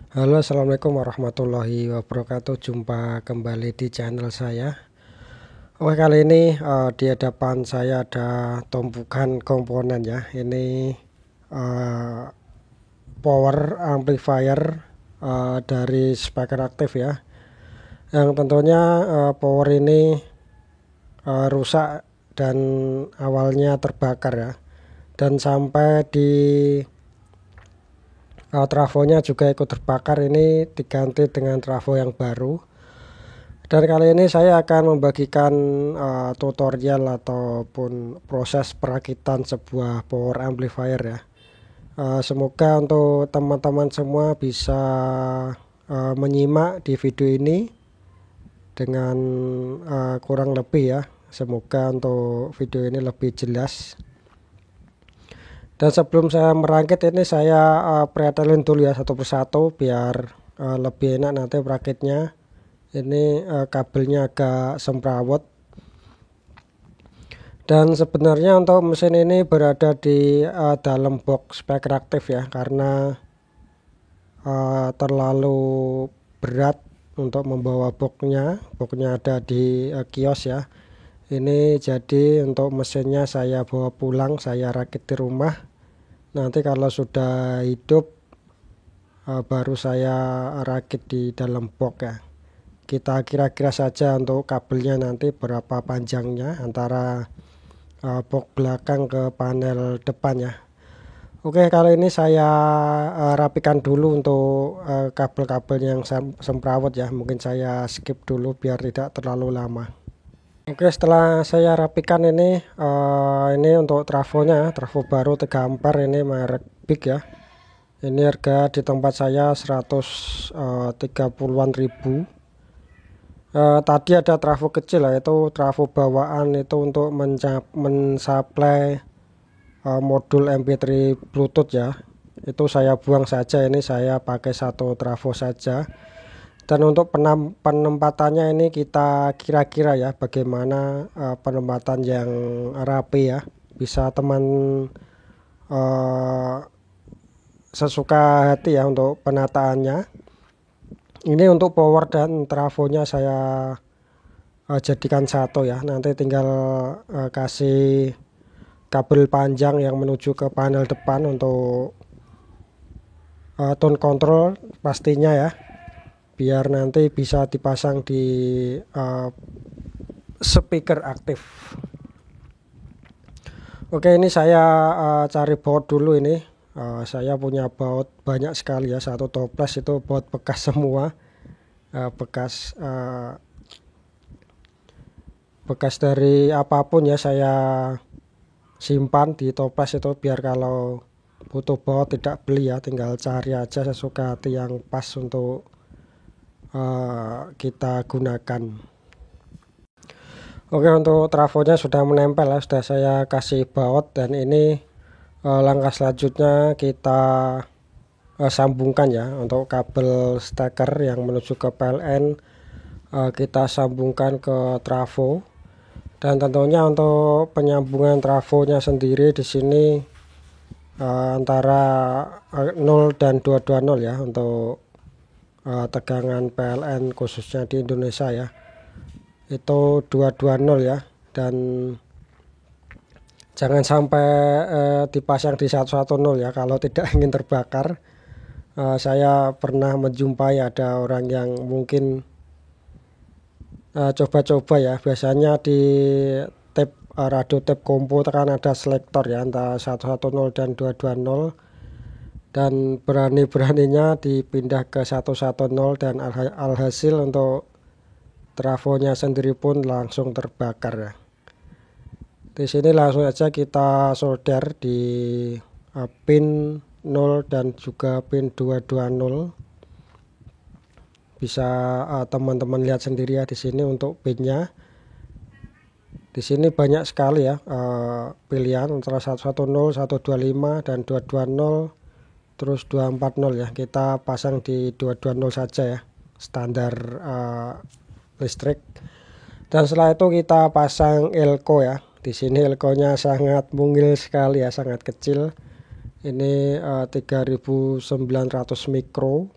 Halo, assalamualaikum warahmatullahi wabarakatuh. Jumpa kembali di channel saya. Oke, kali ini di hadapan saya ada tumpukan komponen ya. Ini eh, power amplifier dari speaker aktif ya. Yang tentunya power ini rusak dan awalnya terbakar ya. Dan sampai di trafonya juga ikut terbakar, ini diganti dengan trafo yang baru. Dan kali ini saya akan membagikan tutorial ataupun proses perakitan sebuah power amplifier ya. Semoga untuk teman-teman semua bisa menyimak di video ini dengan kurang lebih ya. Semoga untuk video ini lebih jelas. Dan sebelum saya merakit ini, saya pretelin dulu ya satu persatu biar lebih enak nanti merakitnya. Ini kabelnya agak semrawut. Dan sebenarnya untuk mesin ini berada di dalam box speaker aktif ya, karena terlalu berat untuk membawa boxnya. Boxnya ada di kios ya. Ini jadi untuk mesinnya saya bawa pulang, saya rakit di rumah. Nanti kalau sudah hidup baru saya rakit di dalam box ya. Kita kira-kira saja untuk kabelnya nanti berapa panjangnya antara box belakang ke panel depan ya. Oke, kali ini saya rapikan dulu untuk kabel-kabel yang semrawut ya. Mungkin saya skip dulu biar tidak terlalu lama. Oke, setelah saya rapikan ini untuk trafonya, trafo baru 3 ampere, ini merek Big ya. Ini harga di tempat saya 130-an ribu. Tadi ada trafo kecil ya, itu trafo bawaan itu untuk mensuplai modul MP3 Bluetooth ya. Itu saya buang saja, ini saya pakai satu trafo saja. Dan untuk penempatannya ini kita kira-kira ya bagaimana penempatan yang rapi ya. Bisa teman sesuka hati ya untuk penataannya. Ini untuk power dan trafonya saya jadikan satu ya. Nanti tinggal kasih kabel panjang yang menuju ke panel depan untuk tone control pastinya ya, biar nanti bisa dipasang di speaker aktif. Oke, ini saya cari baut dulu ini. Saya punya baut banyak sekali ya, satu toples itu baut bekas semua, bekas dari apapun ya, saya simpan di toples itu biar kalau butuh baut tidak beli ya, tinggal cari aja sesuka hati yang pas untuk kita gunakan. Oke, untuk trafonya sudah menempel ya, sudah saya kasih baut. Dan ini langkah selanjutnya kita sambungkan ya. Untuk kabel steker yang menuju ke PLN kita sambungkan ke trafo. Dan tentunya untuk penyambungan trafonya sendiri di sini antara 0 dan 220 ya untuk tegangan PLN khususnya di Indonesia ya. Itu 220 ya. Dan jangan sampai dipasang di 110 ya kalau tidak ingin terbakar. Saya pernah menjumpai ada orang yang mungkin coba-coba ya, biasanya di tape radio tape compo kan ada selektor ya antara 110 dan 220, dan berani-beraninya dipindah ke 110 dan alhasil untuk trafonya sendiri pun langsung terbakar ya. Di sini langsung aja kita solder di pin 0 dan juga pin 220. Bisa teman-teman lihat sendiri ya di sini untuk pinnya. Di sini banyak sekali ya pilihan antara 110, 125 dan 220 terus 240 ya. Kita pasang di 220 saja ya, standar listrik. Dan setelah itu kita pasang elko ya. Di sini elkonya sangat mungil sekali ya, sangat kecil. Ini 3900 mikro.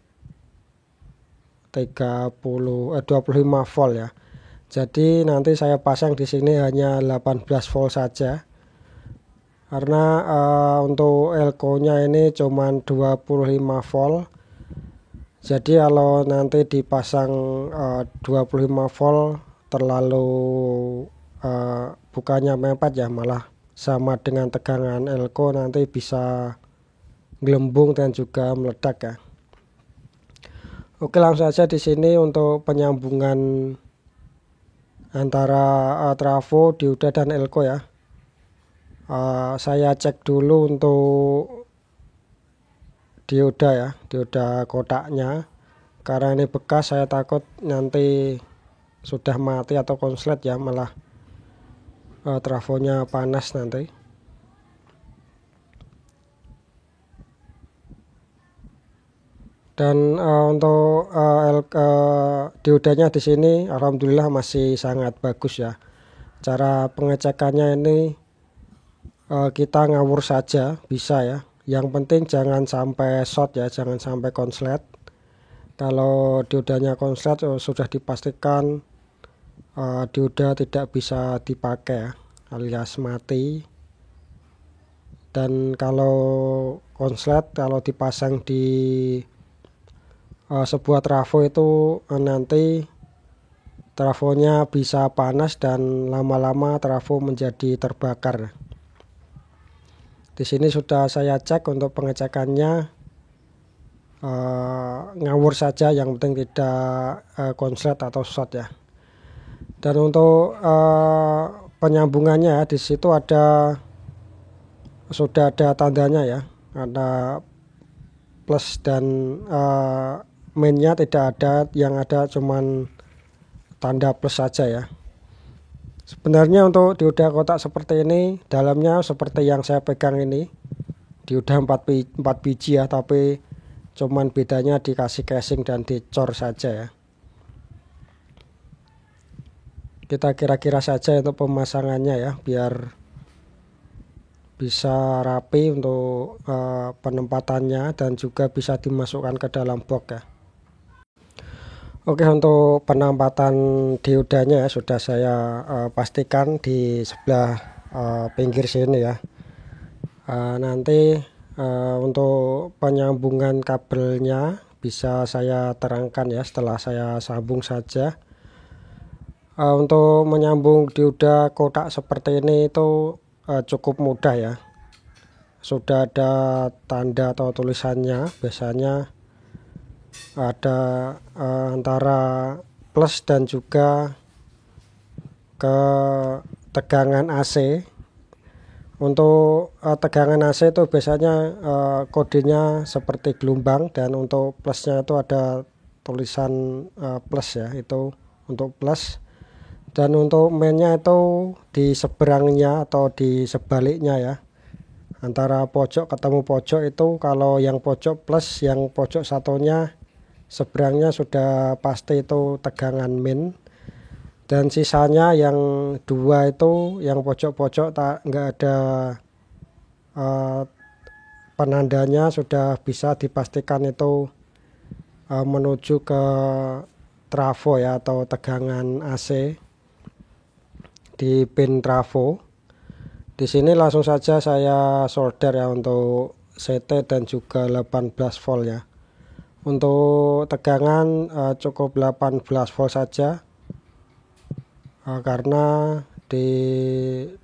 25 volt ya. Jadi nanti saya pasang di sini hanya 18 volt saja. Karena untuk elko-nya ini cuman 25 volt. Jadi kalau nanti dipasang 25 volt terlalu bukannya mepet ya, malah sama dengan tegangan elko, nanti bisa gelembung dan juga meledak ya. Oke, langsung saja di sini untuk penyambungan antara trafo, dioda dan elko ya. Saya cek dulu untuk dioda ya, dioda kotaknya. Karena ini bekas, saya takut nanti sudah mati atau konslet ya, malah trafonya panas nanti. Dan untuk diodanya di sini alhamdulillah masih sangat bagus ya. Cara pengecekannya ini kita ngawur saja bisa ya. Yang penting jangan sampai short ya, jangan sampai konslet. Kalau diodanya konslet sudah dipastikan dioda tidak bisa dipakai ya, alias mati. Dan kalau konslet, kalau dipasang di sebuah trafo itu nanti trafonya bisa panas dan lama-lama trafo menjadi terbakar. Di sini sudah saya cek untuk pengecekannya, ngawur saja, yang penting tidak konslet atau short ya. Dan untuk penyambungannya di situ sudah ada tandanya ya, ada plus dan mainnya tidak ada, yang ada cuman tanda plus saja ya. Sebenarnya untuk dioda kotak seperti ini, dalamnya seperti yang saya pegang ini, dioda 4 biji ya, tapi cuman bedanya dikasih casing dan dicor saja ya. Kita kira-kira saja untuk pemasangannya ya, biar bisa rapi untuk penempatannya dan juga bisa dimasukkan ke dalam box ya. Oke, untuk penempatan diodanya sudah saya pastikan di sebelah pinggir sini ya. Nanti untuk penyambungan kabelnya bisa saya terangkan ya setelah saya sambung saja. Untuk menyambung dioda kotak seperti ini itu cukup mudah ya. Sudah ada tanda atau tulisannya, biasanya ada antara plus dan juga ke tegangan AC. Untuk tegangan AC itu biasanya kodenya seperti gelombang, dan untuk plusnya itu ada tulisan plus ya, itu untuk plus. Dan untuk mainnya itu di seberangnya atau di sebaliknya ya, antara pojok ketemu pojok itu, kalau yang pojok plus, yang pojok satunya seberangnya sudah pasti itu tegangan min, dan sisanya yang dua itu yang pojok-pojok nggak ada penandanya, sudah bisa dipastikan itu menuju ke trafo ya, atau tegangan AC di pin trafo. Di sini langsung saja saya solder ya untuk CT dan juga 18 volt ya. Untuk tegangan cukup 18 volt saja, karena di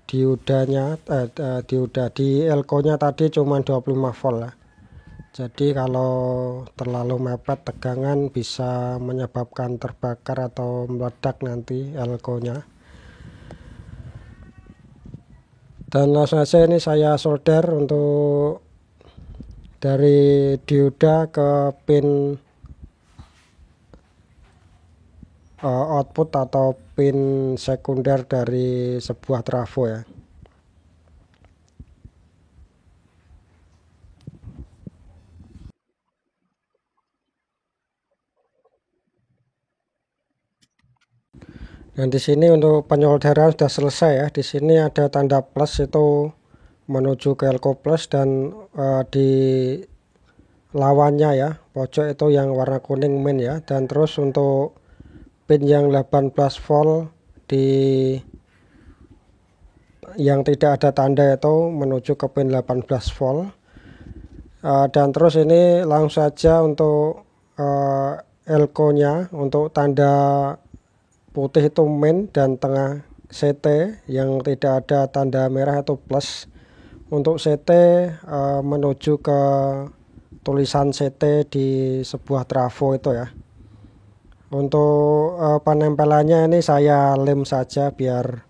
diodanya dioda di elko-nya tadi cuma 25 volt ya. Jadi kalau terlalu mepet tegangan bisa menyebabkan terbakar atau meledak nanti elko-nya. Dan langsung saja ini saya solder untuk dari dioda ke pin output atau pin sekunder dari sebuah trafo ya. Dan di sini untuk penyolderan sudah selesai ya. Di sini ada tanda plus, itu menuju ke elko plus, dan di lawannya ya, pojok itu yang warna kuning main ya, dan terus untuk pin yang 18 volt di yang tidak ada tanda itu menuju ke pin 18 volt. Dan terus ini langsung saja untuk elko nya untuk tanda putih itu main dan tengah CT, yang tidak ada tanda merah itu plus. Untuk CT menuju ke tulisan CT di sebuah trafo itu ya. Untuk penempelannya ini saya lem saja biar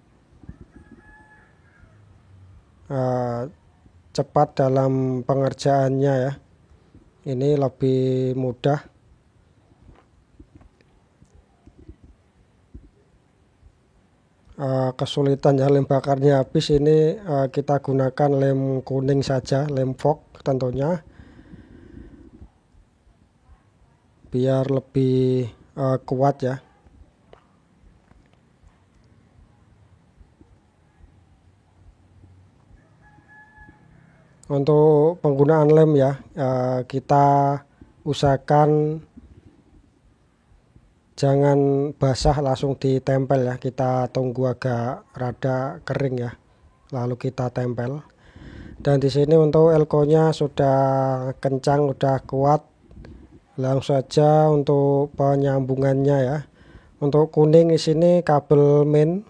cepat dalam pengerjaannya ya. Ini lebih mudah. Kesulitan ya, lem bakarnya habis, ini kita gunakan lem kuning saja, lem fog tentunya, biar lebih kuat ya. Untuk penggunaan lem ya, kita usahakan jangan basah langsung ditempel ya, kita tunggu agak rada kering ya, lalu kita tempel. Dan di sini untuk elko-nya sudah kencang, sudah kuat. Langsung saja untuk penyambungannya ya. Untuk kuning di sini kabel main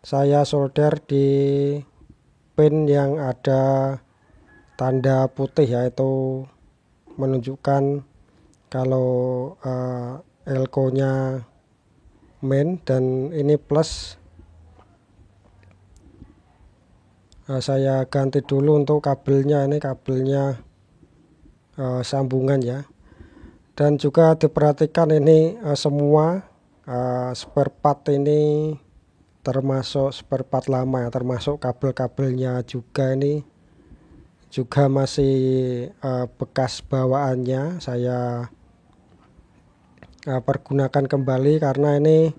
saya solder di pin yang ada tanda putih, yaitu menunjukkan kalau elko-nya main, dan ini plus. Saya ganti dulu untuk kabelnya, ini kabelnya sambungan ya. Dan juga diperhatikan ini semua spare part ini termasuk spare part lama ya, termasuk kabel-kabelnya juga ini juga masih bekas bawaannya. Saya pergunakan kembali karena ini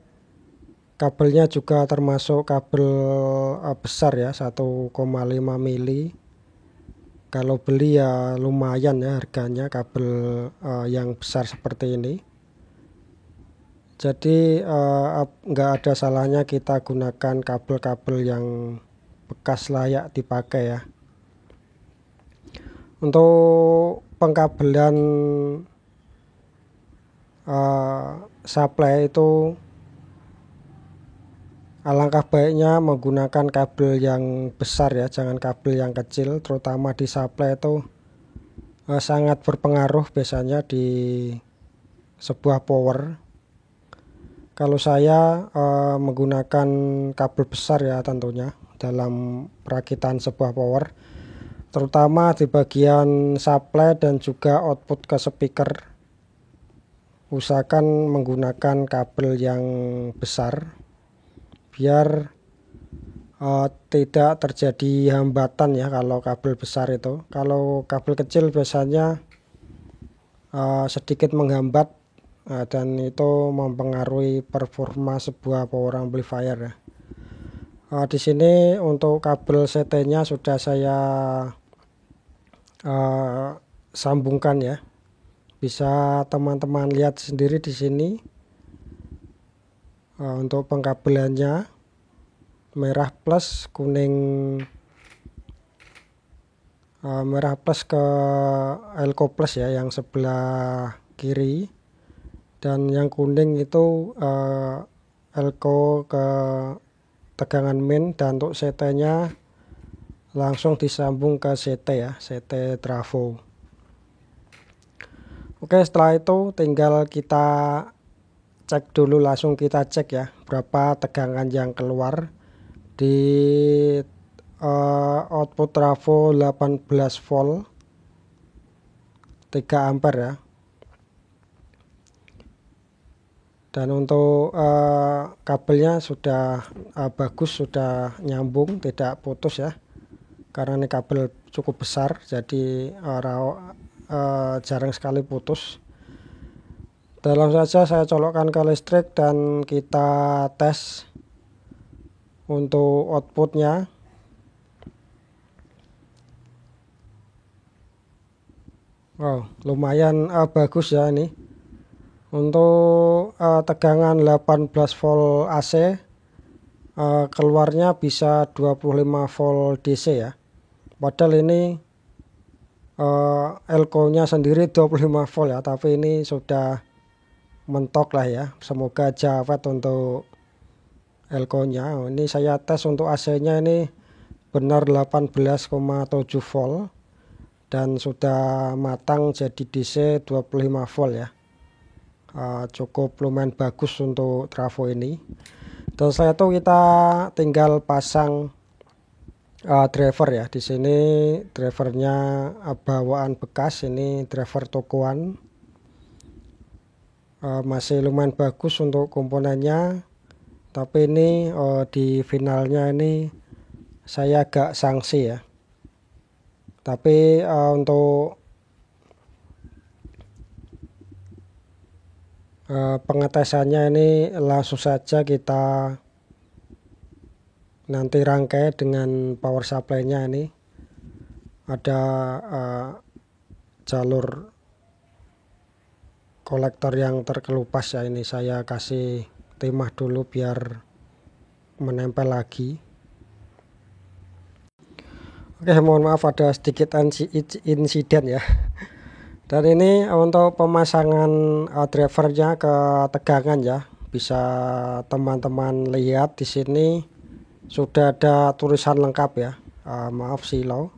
kabelnya juga termasuk kabel besar ya, 1,5 mili. Kalau beli ya lumayan ya harganya kabel yang besar seperti ini. Jadi nggak ada salahnya kita gunakan kabel-kabel yang bekas layak dipakai ya. Untuk pengkabelan supply itu alangkah baiknya menggunakan kabel yang besar ya, jangan kabel yang kecil, terutama di supply itu sangat berpengaruh biasanya di sebuah power. Kalau saya menggunakan kabel besar ya tentunya dalam perakitan sebuah power, terutama di bagian supply dan juga output ke speaker. Usahakan menggunakan kabel yang besar biar tidak terjadi hambatan ya kalau kabel besar itu. Kalau kabel kecil biasanya sedikit menghambat dan itu mempengaruhi performa sebuah power amplifier ya. Di sini untuk kabel CT-nya sudah saya sambungkan ya. Bisa teman-teman lihat sendiri di sini. Untuk pengkabelannya merah plus, kuning merah plus ke elko plus ya yang sebelah kiri, dan yang kuning itu elko ke tegangan main, dan untuk CT-nya langsung disambung ke CT ya, CT trafo. Oke, setelah itu tinggal kita cek dulu, langsung kita cek ya berapa tegangan yang keluar di output trafo 18 volt 3 ampere ya. Dan untuk kabelnya sudah bagus, sudah nyambung, tidak putus ya, karena ini kabel cukup besar, jadi jarang sekali putus. Dan langsung saja saya colokkan ke listrik dan kita tes untuk outputnya. Oh, lumayan bagus ya ini. Untuk tegangan 18 volt AC, keluarnya bisa 25 volt DC ya. Padahal ini elko-nya sendiri 25 volt ya, tapi ini sudah mentok lah ya. Semoga aja awet untuk elko-nya. Ini saya tes untuk AC-nya ini benar 18,7 volt dan sudah matang jadi DC 25 volt ya. Cukup lumayan bagus untuk trafo ini. Dan setelah itu kita tinggal pasang driver ya. Di sini drivernya bawaan bekas, ini driver tokoan. Masih lumayan bagus untuk komponennya, tapi ini di finalnya ini saya agak sanksi ya. Tapi untuk pengetesannya ini langsung saja kita nanti rangkai dengan power supply-nya. Ini ada jalur kolektor yang terkelupas ya, ini saya kasih timah dulu biar menempel lagi. Oke, mohon maaf ada sedikit insiden ya. Dan ini untuk pemasangan drivernya ke tegangan ya. Bisa teman-teman lihat di sini sudah ada tulisan lengkap ya. Maaf silau.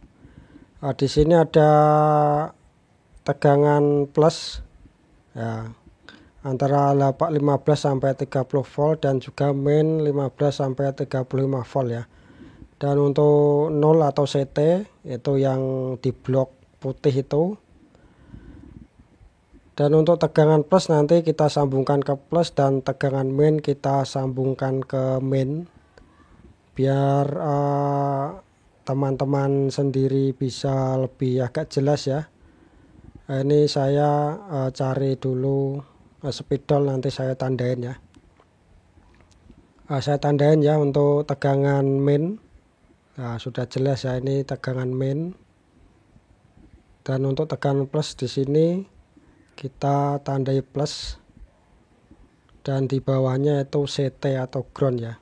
Di sini ada tegangan plus ya, antara 15 sampai 30 volt dan juga main 15 sampai 35 volt ya. Dan untuk 0 atau CT itu yang di blok putih itu. Dan untuk tegangan plus nanti kita sambungkan ke plus dan tegangan main kita sambungkan ke main biar teman-teman sendiri bisa lebih agak jelas ya. Ini saya cari dulu spidol, nanti saya tandain ya. Saya tandain ya untuk tegangan main. Nah, sudah jelas ya, ini tegangan main. Dan untuk tegangan plus di sini kita tandai plus dan di bawahnya itu CT atau ground ya.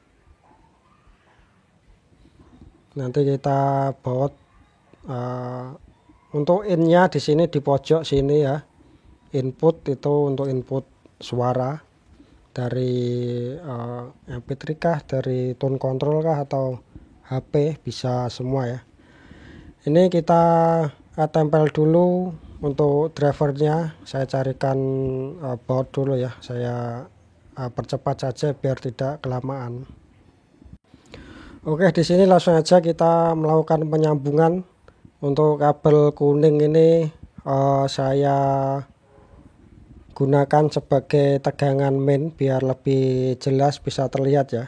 Nanti kita baut untuk in-nya di sini di pojok sini ya. Input itu untuk input suara dari MP3 kah, dari tone control kah, atau HP, bisa semua ya. Ini kita tempel dulu untuk drivernya. Saya carikan baut dulu ya. Saya percepat saja biar tidak kelamaan. Oke, di sini langsung aja kita melakukan penyambungan. Untuk kabel kuning ini saya gunakan sebagai tegangan main biar lebih jelas bisa terlihat ya.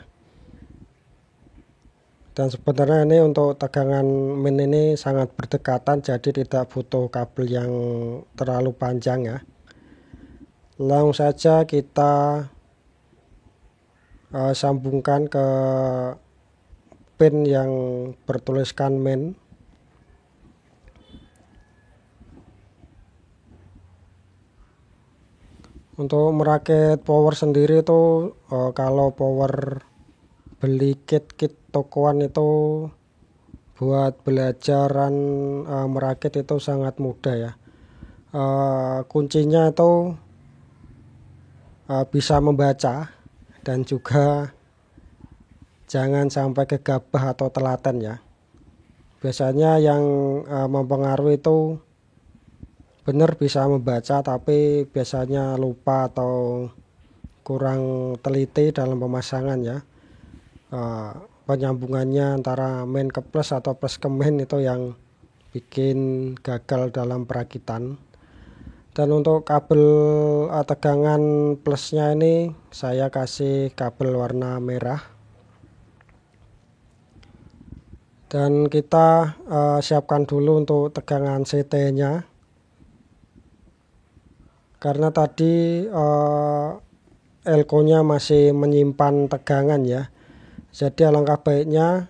Dan sebenarnya ini untuk tegangan main ini sangat berdekatan, jadi tidak butuh kabel yang terlalu panjang ya. Langsung saja kita sambungkan ke pin yang bertuliskan main. Untuk merakit power sendiri itu kalau power beli kit tokoan itu buat belajaran merakit itu sangat mudah ya. Kuncinya itu bisa membaca dan juga jangan sampai gegabah atau telaten ya. Biasanya yang mempengaruhi itu benar bisa membaca tapi biasanya lupa atau kurang teliti dalam pemasangan ya. Penyambungannya antara main ke plus atau plus ke main itu yang bikin gagal dalam perakitan. Dan untuk kabel tegangan plusnya ini saya kasih kabel warna merah. Dan kita siapkan dulu untuk tegangan CT-nya. Karena tadi elko-nya masih menyimpan tegangan ya. Jadi alangkah baiknya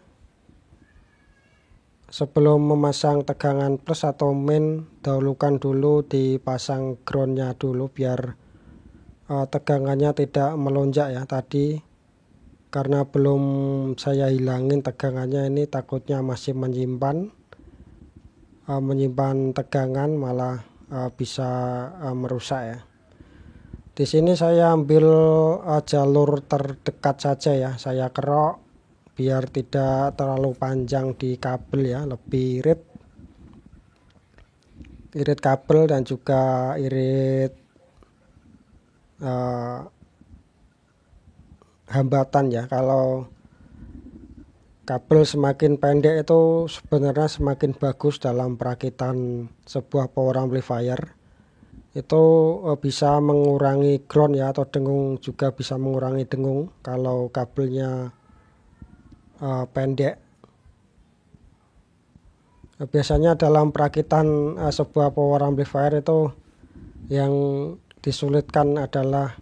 sebelum memasang tegangan plus atau min, dahulukan dulu dipasang groundnya dulu biar tegangannya tidak melonjak ya. Tadi karena belum saya hilangin tegangannya, ini takutnya masih menyimpan tegangan, malah bisa merusak ya. Di sini saya ambil jalur terdekat saja ya, saya kerok biar tidak terlalu panjang di kabel ya, lebih irit kabel dan juga irit hambatan ya. Kalau kabel semakin pendek itu sebenarnya semakin bagus dalam perakitan sebuah power amplifier. Itu bisa mengurangi ground ya, atau dengung, juga bisa mengurangi dengung kalau kabelnya pendek. Biasanya dalam perakitan sebuah power amplifier itu yang disulitkan adalah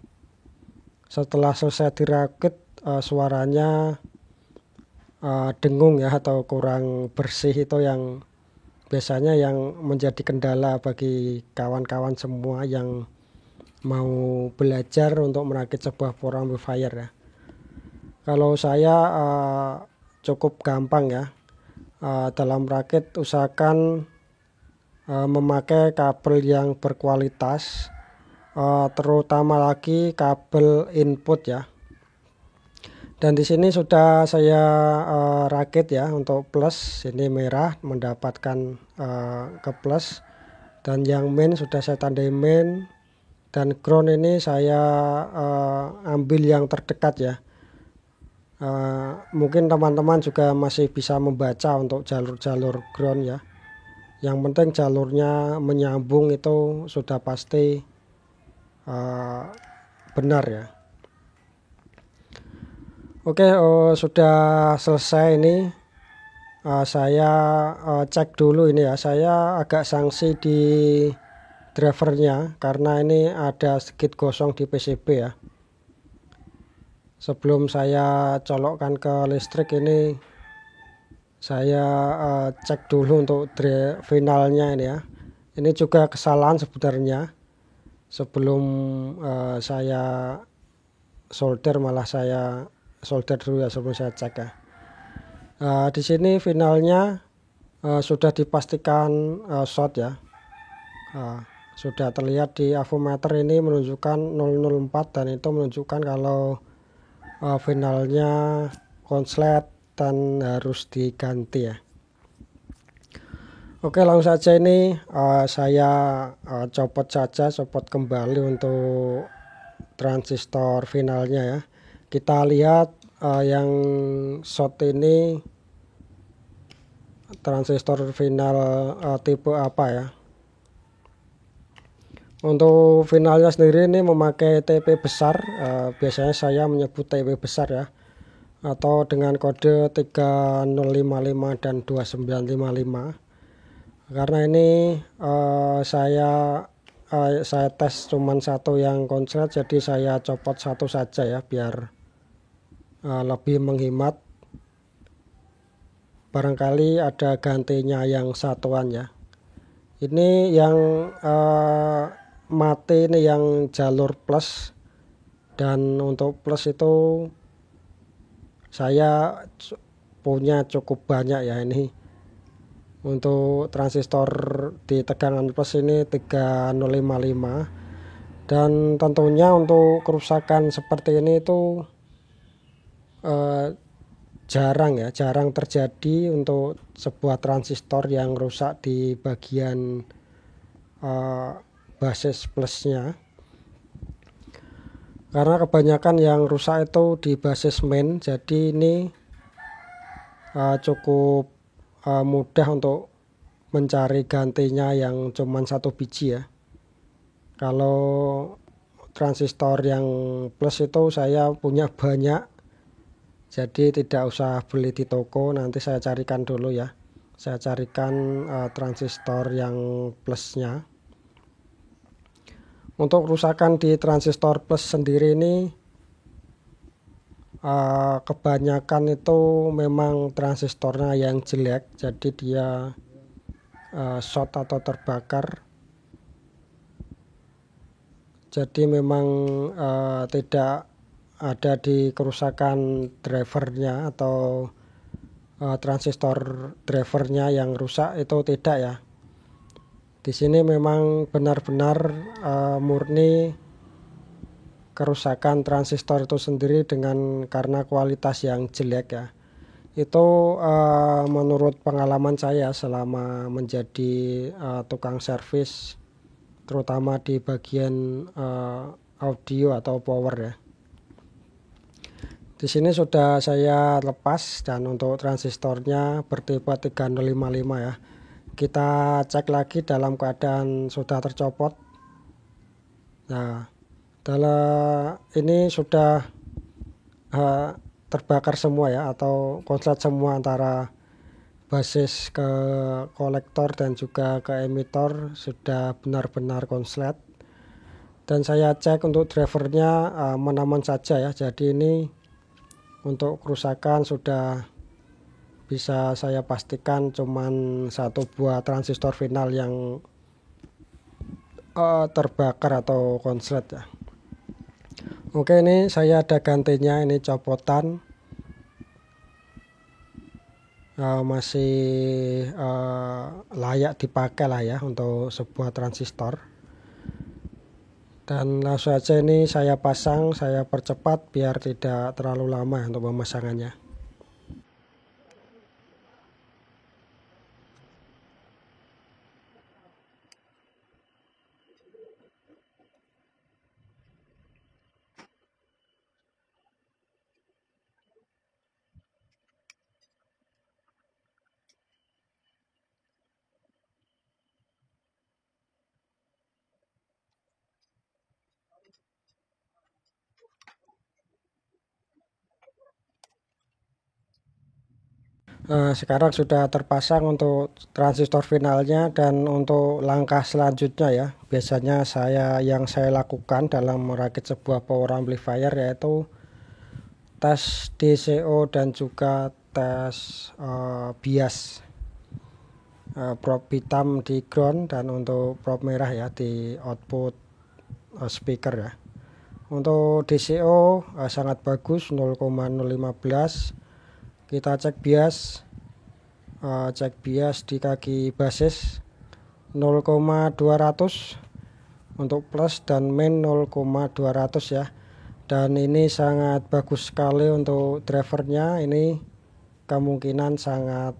setelah selesai dirakit suaranya dengung ya, atau kurang bersih. Itu yang biasanya yang menjadi kendala bagi kawan-kawan semua yang mau belajar untuk merakit sebuah power amplifier ya. Kalau saya cukup gampang ya. Dalam rakit usahakan memakai kabel yang berkualitas, terutama lagi kabel input ya. Dan di sini sudah saya rakit ya. Untuk plus ini merah mendapatkan ke plus, dan yang main sudah saya tandai main, dan ground ini saya ambil yang terdekat ya. Mungkin teman-teman juga masih bisa membaca untuk jalur-jalur ground ya. Yang penting jalurnya menyambung, itu sudah pasti benar ya. Oke, sudah selesai ini. Saya cek dulu ini ya. Saya agak sanksi di drivernya karena ini ada sedikit gosong di PCB ya. Sebelum saya colokkan ke listrik ini, saya cek dulu untuk finalnya ini ya. Ini juga kesalahan sebenarnya. Sebelum saya solder, malah saya solder dulu ya sebelum saya cek ya. Di sini finalnya sudah dipastikan short ya. Sudah terlihat di avometer ini menunjukkan 004, dan itu menunjukkan kalau finalnya konslet dan harus diganti ya. Oke, langsung saja ini saya copot kembali untuk transistor finalnya ya. Kita lihat yang short ini transistor final tipe apa ya. Untuk finalnya sendiri ini memakai TP besar, biasanya saya menyebut TP besar ya, atau dengan kode 3055 dan 2955. Karena ini saya tes cuman satu yang konslet, jadi saya copot satu saja ya biar lebih menghemat. Barangkali ada gantinya yang satuan ya. Ini yang mati ini yang jalur plus, dan untuk plus itu saya punya cukup banyak ya. Ini untuk transistor di tegangan plus ini 3055, dan tentunya untuk kerusakan seperti ini itu jarang terjadi untuk sebuah transistor yang rusak di bagian basis plusnya, karena kebanyakan yang rusak itu di basis main. Jadi ini cukup mudah untuk mencari gantinya yang cuman satu biji ya. Kalau transistor yang plus itu saya punya banyak, jadi tidak usah beli di toko. Nanti saya carikan dulu ya. Saya carikan transistor yang plusnya. Untuk kerusakan di transistor plus sendiri ini kebanyakan itu memang transistornya yang jelek, jadi dia short atau terbakar. Jadi memang tidak ada di kerusakan drivernya atau transistor drivernya yang rusak, itu tidak ya. Di sini memang benar-benar murni kerusakan transistor itu sendiri karena kualitas yang jelek ya. Itu menurut pengalaman saya selama menjadi tukang servis, terutama di bagian audio atau power ya. Di sini sudah saya lepas, dan untuk transistornya bertipe 3055 ya. Kita cek lagi dalam keadaan sudah tercopot. Nah, dalam ini sudah terbakar semua ya, atau konslet semua antara basis ke kolektor dan juga ke emitor sudah benar-benar konslet. Dan saya cek untuk drivernya aman-aman saja ya. Jadi ini untuk kerusakan sudah bisa saya pastikan cuman satu buah transistor final yang terbakar atau konslet ya. Oke, ini saya ada gantinya, ini copotan, masih layak dipakai lah ya untuk sebuah transistor. Dan langsung saja ini saya pasang, saya percepat biar tidak terlalu lama untuk pemasangannya. Sekarang sudah terpasang untuk transistor finalnya, dan untuk langkah selanjutnya ya, biasanya yang saya lakukan dalam merakit sebuah power amplifier yaitu tes DCO dan juga tes bias, probe hitam di ground dan untuk probe merah ya di output speaker ya. Untuk DCO sangat bagus 0,015. Kita cek bias di kaki basis 0,200 untuk plus, dan main 0,200 ya. Dan ini sangat bagus sekali untuk drivernya. Ini kemungkinan sangat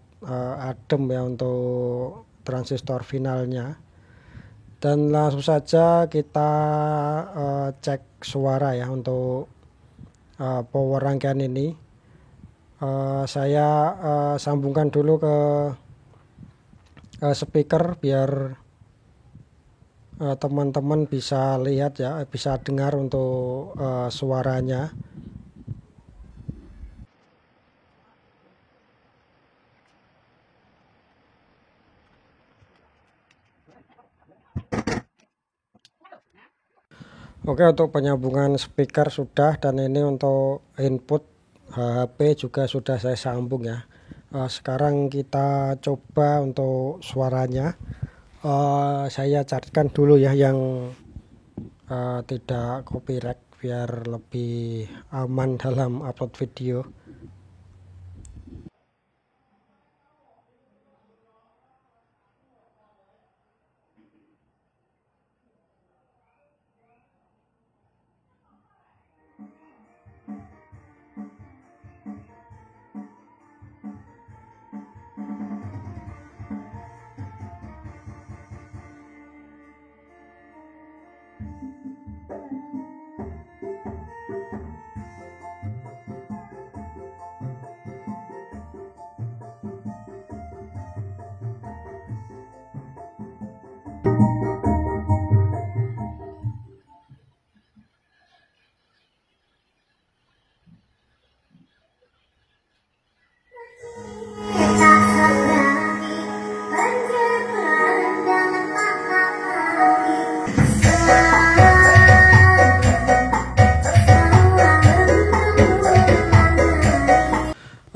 adem ya untuk transistor finalnya. Dan langsung saja kita cek suara ya untuk power rangkaian ini. Saya sambungkan dulu ke speaker biar teman-teman bisa lihat ya, bisa dengar untuk suaranya. Oke, untuk penyambungan speaker sudah, dan ini untuk input HP juga sudah saya sambung ya. Sekarang kita coba untuk suaranya. Saya carikan dulu ya yang tidak copyright biar lebih aman dalam upload video.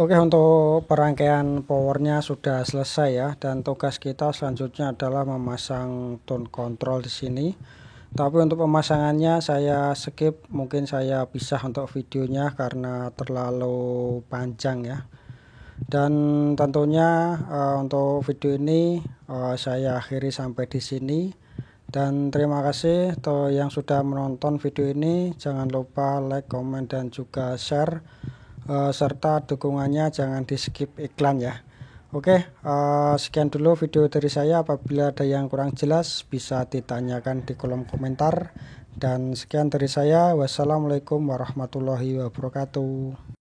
Oke, untuk perangkaian powernya sudah selesai ya, dan tugas kita selanjutnya adalah memasang tone control di sini. Tapi untuk pemasangannya saya skip, mungkin saya pisah untuk videonya karena terlalu panjang ya. Dan tentunya untuk video ini saya akhiri sampai di sini. Dan terima kasih yang sudah menonton video ini. Jangan lupa like, komen, dan juga share. Serta dukungannya jangan di skip iklan ya. Oke, sekian dulu video dari saya. Apabila ada yang kurang jelas bisa ditanyakan di kolom komentar. Dan sekian dari saya. Wassalamualaikum warahmatullahi wabarakatuh.